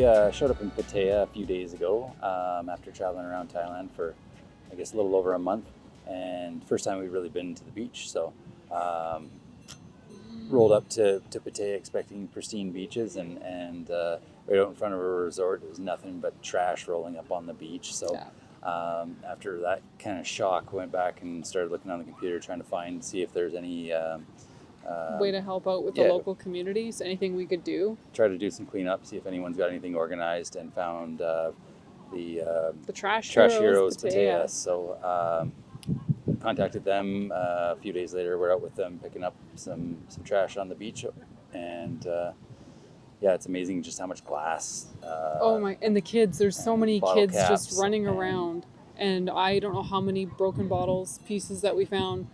we showed up in Pattaya a few days ago after traveling around Thailand for, I guess, a little over a month. And first time we've really been to the beach. So rolled up to Pattaya expecting pristine beaches, and right out in front of a resort, there was nothing but trash rolling up on the beach. So after that kind of shock, went back and started looking on the computer, trying to see if there's any way to help out with the local communities, anything we could do. Try to do some cleanup, see if anyone's got anything organized, and found the Trash Heroes Pattaya. So contacted them a few days later. We're out with them picking up some trash on the beach, and it's amazing just how much glass. And the kids, there's so many kids just running around, and I don't know how many broken bottles, pieces that we found.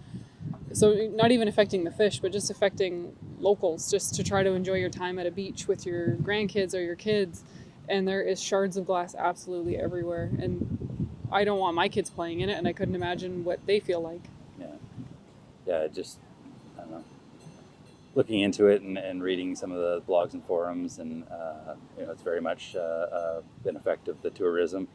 So not even affecting the fish, but just affecting locals, just to try to enjoy your time at a beach with your grandkids or your kids. And there is shards of glass absolutely everywhere. And I don't want my kids playing in it, and I couldn't imagine what they feel like. I don't know. Looking into it and reading some of the blogs and forums, and it's very much an effect of the tourism.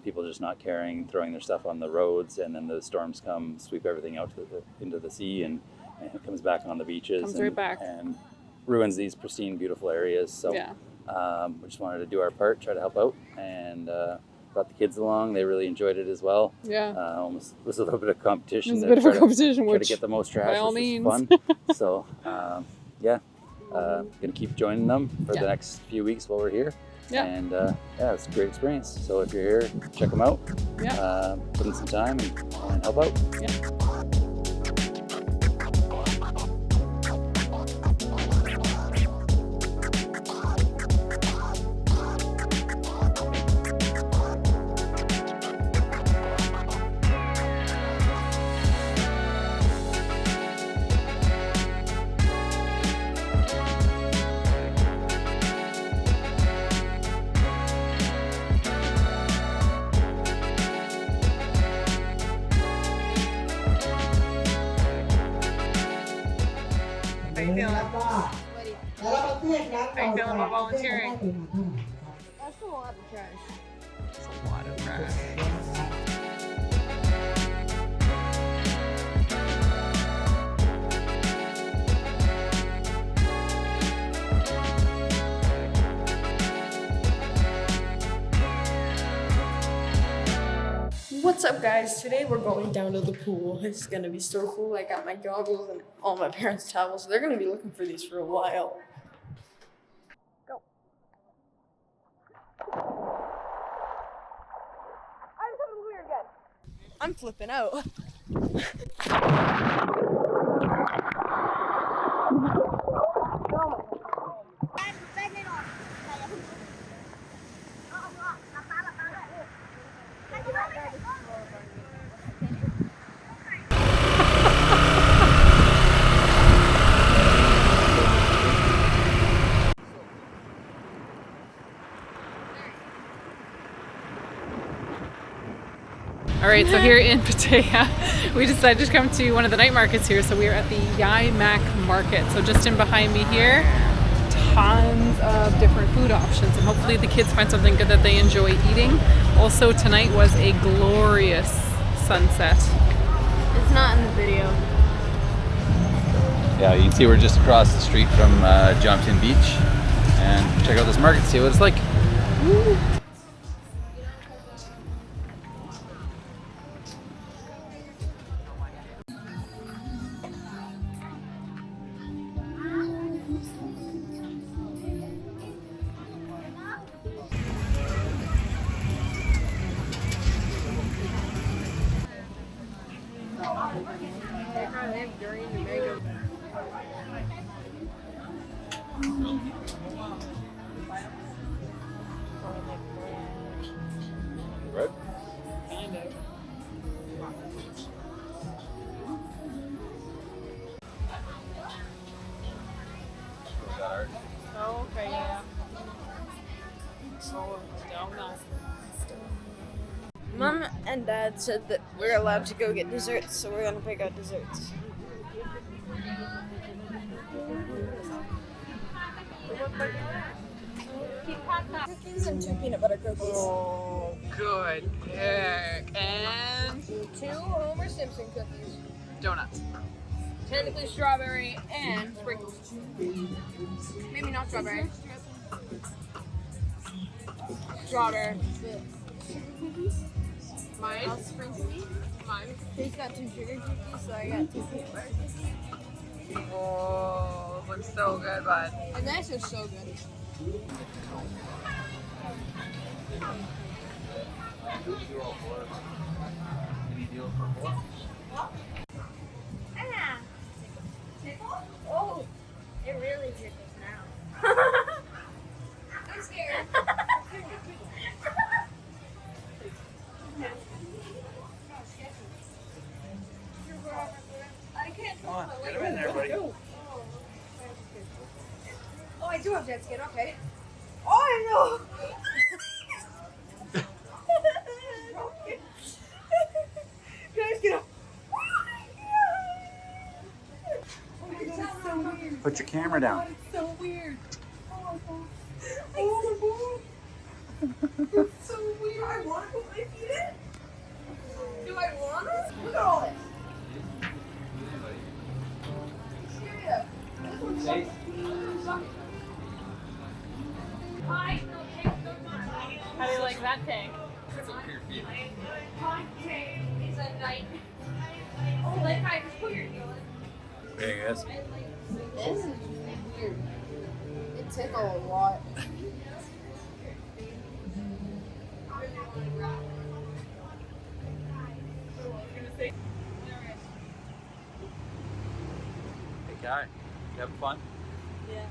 People just not caring, throwing their stuff on the roads, and then the storms come, sweep everything out into the sea, and it comes back on the beaches. Right back. And ruins these pristine, beautiful areas. So we just wanted to do our part, try to help out, and brought the kids along. They really enjoyed it as well. Almost was a little bit of competition. It was a bit of a competition, try to get the most trash, by all which means. was fun. So gonna keep joining them for the next few weeks while we're here. And it's a great experience. So if you're here, check them out. Put in some time and help out. How you feeling about volunteering? That's a lot of trash. It's a lot of trash. What's up, guys? Today we're going down to the pool. It's gonna be so cool. I got my goggles and all my parents' towels. They're gonna be looking for these for a while. Go. I'm something weird again. I'm flipping out. All right, so here in Pattaya, we decided to come to one of the night markets here. So we are at the Yai Mak Market. So just in behind me here, tons of different food options, and hopefully the kids find something good that they enjoy eating. Also, tonight was a glorious sunset. It's not in the video. Yeah, you can see we're just across the street from Jomtien Beach, and check out this market, see what it's like. Woo. Right? Kind of. Oh, okay, yeah. So, donuts. Mom and Dad said that we're allowed to go get desserts, so we're gonna pick out desserts. Cookies and 2 peanut butter cookies. Oh, good pick. And 2 Homer Simpson cookies. donuts. Technically strawberry and sprinkles. Maybe not strawberry. Strawberry. Mine? Mine. He's got 2 sugar cookies, so I got 2 peanut butter cookies. Oh, looks so good, bud. And that's just so good. Oh, it really tickles now. I'm scared. I can't. Come on, get him in there, buddy. Oh, I do have jet skin. Okay. Oh, I know. Guys, get up. Oh my god, it's so weird. Put your camera down. It's so weird. Oh my god. It's so weird. I want to put my feet in. Do I want to? Look at all this. Serious. This one's sucking. How do you like that tank? My tank is a night. Oh, like I just put your heel in. There you go. This is weird. It tickled a lot. Hey, Kai, you having fun? Yeah.